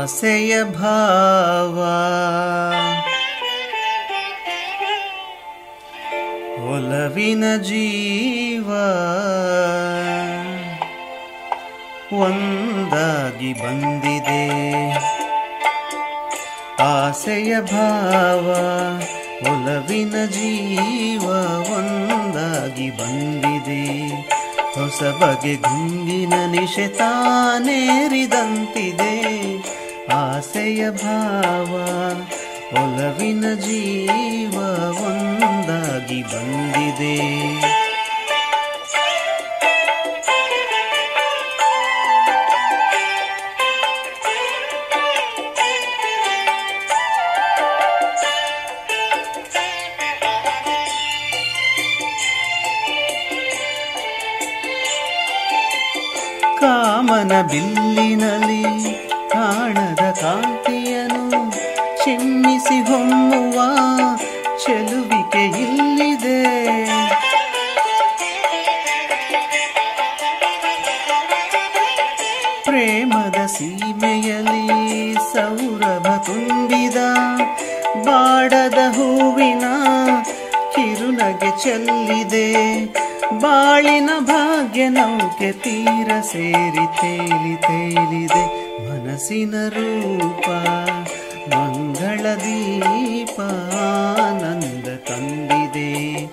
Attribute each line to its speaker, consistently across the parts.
Speaker 1: ಆಸೆಯ ಭಾವ ಒಲವಿನ ಜೀವ ಒಂದಾಗಿ ಬಂದಿದೆ. ಆಸೆಯ ಭಾವ ಒಲವಿನ ಜೀವ ಒಂದಾಗಿ ಬಂದಿದೆ. ಹೊಸ ಬಗೆ ಗುಂಗಿನ ನಿಶೆ ತಾನೇರಿದಂತಿದೆ. ಆಸೆಯ ಭಾವ ಒಲವಿನ ಜೀವ ಒಂದಾಗಿ ಬಂದಿದೆ. ಕಾಮನ ಬಿಲ್ಲಿನಲ್ಲಿ ಕಾಣದ ಕಾಂತಿಯನ್ನು ಚಿಮ್ಮಿಸಿ ಹೊಮ್ಮುವ ಚೆಲುವಿಕೆ ಇಲ್ಲಿದೆ. ಪ್ರೇಮದ ಸೀಮೆಯಲ್ಲಿ ಸೌರಭ ತುಂಬಿದ ಬಾಡದ ಹೂವಿನ ಕಿರುನಗೆ ಚೆಲ್ಲಿದೆ. ಬಾಳಿನ ಭಾಗ್ಯ ನೌಕೆ ತೀರ ಸೇರಿ ತೇಲಿ ತೇಲಿದೆ. ಮನಸ್ಸಿನ ರೂಪ ಮಂಗಳ ದೀಪ ಆನಂದ ತಂದಿದೆ.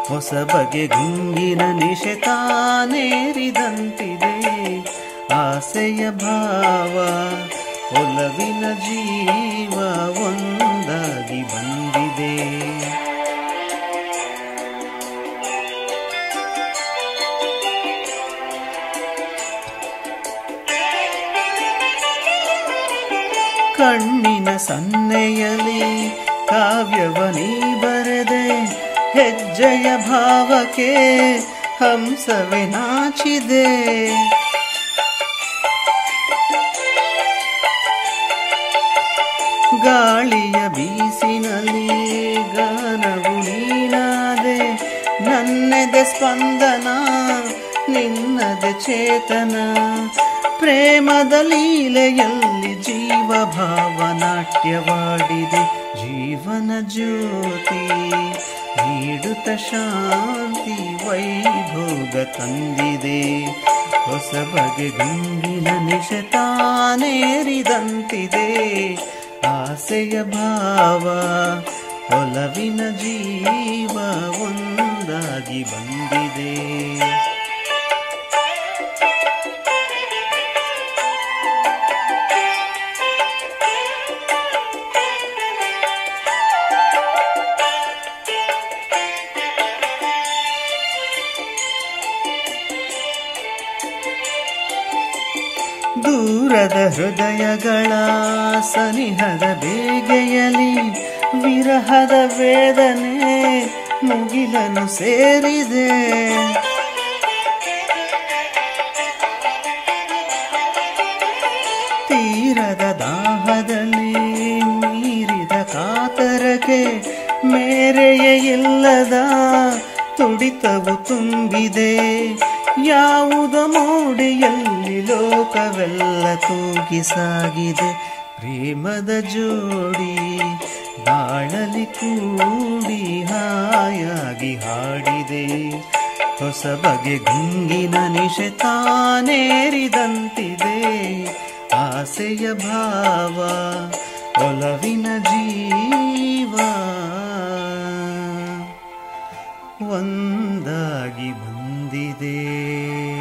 Speaker 1: ಹೊಸ ಬಗೆ ಗುಂಗಿನ ನಿಶೆ ತಾನೇರಿದಂತಿದೆ. ಆಸೆಯ ಭಾವ ಒಲವಿನ ಜೀವ ಒಂದಾಗಿ ಬಂದಿದೆ. ಕಣ್ಣಿನ ಸನ್ನೆಯಲ್ಲಿ ಕಾವ್ಯವನೀ ಬರೆದೆ. ಹೆಜ್ಜೆಯ ಭಾವಕ್ಕೆ ಹಂಸವೇ ನಾಚಿದೆ. ಗಾಳಿಯ ಬೀಸಿನಲ್ಲಿ ಗಾನವು ನೀನಾದೆ. ನನ್ನೆದೆ ಸ್ಪಂದನ ನಿನ್ನದೆ ಚೇತನ. ಪ್ರೇಮದ ಲೀಲೆಯಲ್ಲಿ ಜೀವ ಭಾವ ನಾಟ್ಯವಾಡಿದೆ. ಜೀವನ ಜ್ಯೋತಿ ನೀಡುತ್ತ ಶಾಂತಿ ವೈಭೋಗ ತಂದಿದೆ. ಹೊಸ ಬಗೆ ಗುಂಗಿನ ನಿಶೆ ತಾನೇರಿದಂತಿದೆ. ಆಸೆಯ ಭಾವ ಒಲವಿನ ಜೀವ ಒಂದಾಗಿ ಬಂದಿದೆ. ದೂರದ ಹೃದಯಗಳ ಸನಿಹದ ಬೇಗೆಯಲಿ ವಿರಹದ ವೇದನೆ ಮುಗಿಲನ್ನು ಸೇರಿದೆ. ತೀರದ ದಾಹದಲ್ಲಿ ಮೀರಿದ ಕಾತರಕ್ಕೆ ಮೇರೆಯೇ ಇಲ್ಲದ ತುಡಿತವು ತುಂಬಿದೆ. ಯಾವುದೋ ಮೋಡಿಯಲ್ಲಿ ಲೋಕವೆಲ್ಲ ತೂಗಿ ಸಾಗಿದೆ. ಪ್ರೇಮದ ಜೋಡಿ ಬಾಳಲಿ ಕೂಡಿ ಹಾಯಾಗಿ ಹಾಡಿದೆ. ಹೊಸ ಬಗೆ ಗುಂಗಿನ ನಿಶೆ ತಾನೇರಿದಂತಿದೆ. ಆಸೆಯ ಭಾವ ಒಲವಿನ ಜೀವ ಒಂದಾಗಿ ಬಂದಿದೆ.